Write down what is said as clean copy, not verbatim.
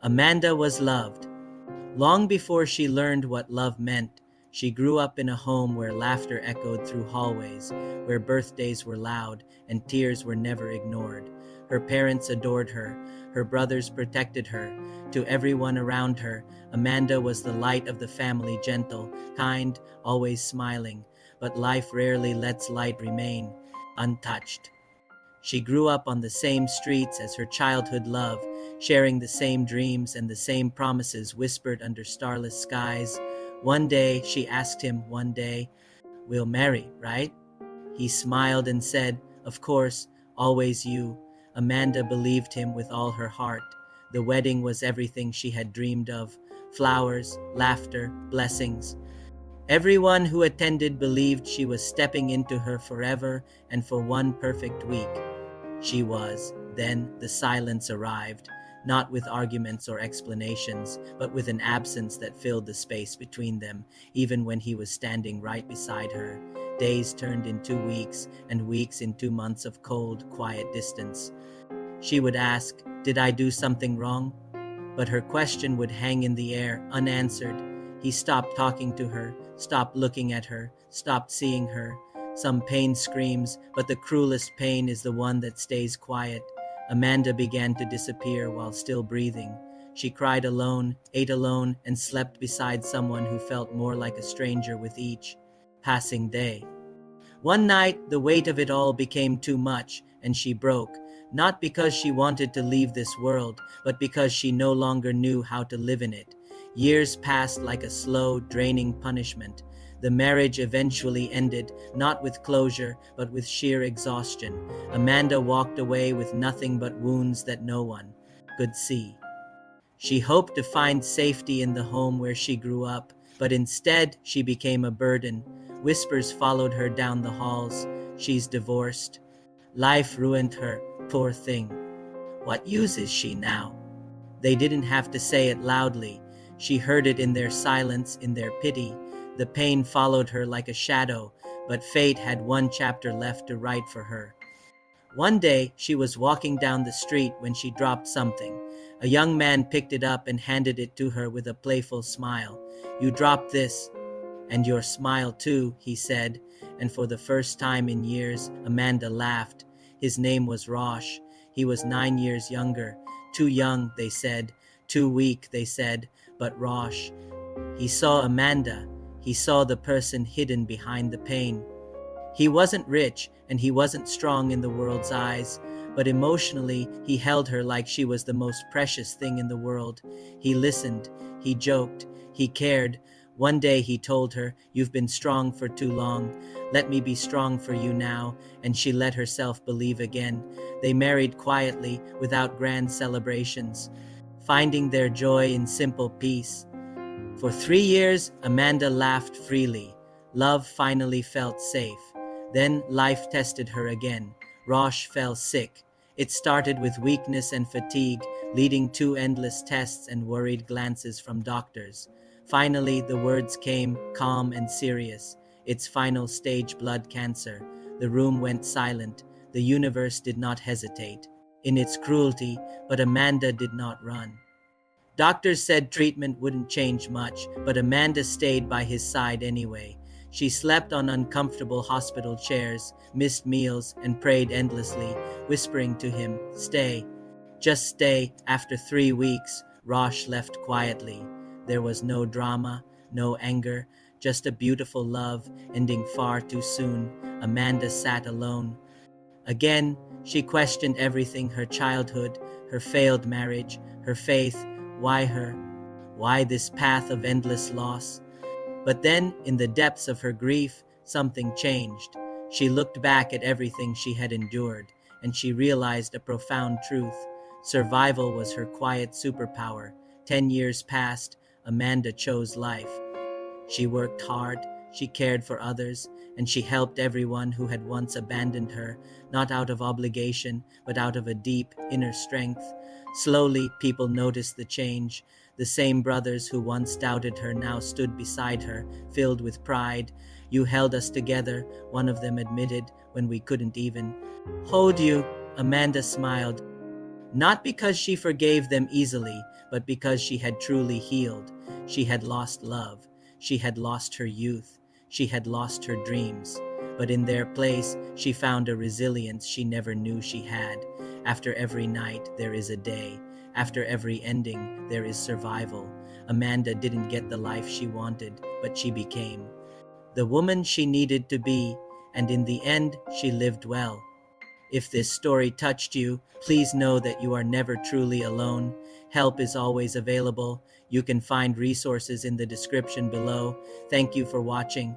Amanda was loved. Long before she learned what love meant, she grew up in a home where laughter echoed through hallways, where birthdays were loud and tears were never ignored. Her parents adored her. Her brothers protected her. To everyone around her, Amanda was the light of the family, gentle, kind, always smiling. But life rarely lets light remain untouched. She grew up on the same streets as her childhood love, sharing the same dreams and the same promises whispered under starless skies. One day, she asked him, one day, "We'll marry, right?" He smiled and said, "Of course, always you." Amanda believed him with all her heart. The wedding was everything she had dreamed of: flowers, laughter, blessings. Everyone who attended believed she was stepping into her forever, and for one perfect week, she was. Then the silence arrived, not with arguments or explanations, but with an absence that filled the space between them, even when he was standing right beside her. Days turned into weeks, and weeks into months of cold, quiet distance. She would ask, "Did I do something wrong?" But her question would hang in the air, unanswered. He stopped talking to her, stopped looking at her, stopped seeing her. Some pain screams, but the cruelest pain is the one that stays quiet. Amanda began to disappear while still breathing. She cried alone, ate alone, and slept beside someone who felt more like a stranger with each passing day. One night, the weight of it all became too much, and she broke, not because she wanted to leave this world, but because she no longer knew how to live in it. Years passed like a slow, draining punishment. The marriage eventually ended, not with closure, but with sheer exhaustion. Amanda walked away with nothing but wounds that no one could see. She hoped to find safety in the home where she grew up, but instead she became a burden. Whispers followed her down the halls. "She's divorced. Life ruined her. Poor thing. What use is she now?" They didn't have to say it loudly. She heard it in their silence, in their pity. The pain followed her like a shadow, but fate had one chapter left to write for her. One day, she was walking down the street when she dropped something. A young man picked it up and handed it to her with a playful smile. "You dropped this, and your smile too," he said, and for the first time in years, Amanda laughed. His name was Rosh. He was 9 years younger. Too young, they said. Too weak, they said. But Rosh, he saw Amanda. He saw the person hidden behind the pain. He wasn't rich, and he wasn't strong in the world's eyes, but emotionally, he held her like she was the most precious thing in the world. He listened, he joked, he cared. One day he told her, "You've been strong for too long. Let me be strong for you now," and she let herself believe again. They married quietly, without grand celebrations, finding their joy in simple peace. For 3 years, Amanda laughed freely. Love finally felt safe. Then life tested her again. Rosh fell sick. It started with weakness and fatigue, leading to endless tests and worried glances from doctors. Finally, the words came, calm and serious. "It's final stage blood cancer." The room went silent. The universe did not hesitate in its cruelty, but Amanda did not run. Doctors said treatment wouldn't change much, but Amanda stayed by his side anyway. She slept on uncomfortable hospital chairs, missed meals, and prayed endlessly, whispering to him, "Stay, just stay." After 3 weeks, Rosh left quietly. There was no drama, no anger, just a beautiful love ending far too soon. Amanda sat alone. Again, she questioned everything: her childhood, her failed marriage, her faith. Why her? Why this path of endless loss? But then, in the depths of her grief, something changed. She looked back at everything she had endured, and she realized a profound truth. Survival was her quiet superpower. 10 years passed. Amanda chose life. She worked hard, she cared for others, and she helped everyone who had once abandoned her, not out of obligation, but out of a deep inner strength. Slowly, people noticed the change. The same brothers who once doubted her now stood beside her, filled with pride. "You held us together," one of them admitted, "when we couldn't even hold you." Amanda smiled, not because she forgave them easily, but because she had truly healed. She had lost love. She had lost her youth. She had lost her dreams. But in their place, she found a resilience she never knew she had. After every night, there is a day. After every ending, there is survival. Amanda didn't get the life she wanted, but she became the woman she needed to be, and in the end, she lived well. If this story touched you, please know that you are never truly alone. Help is always available. You can find resources in the description below. Thank you for watching.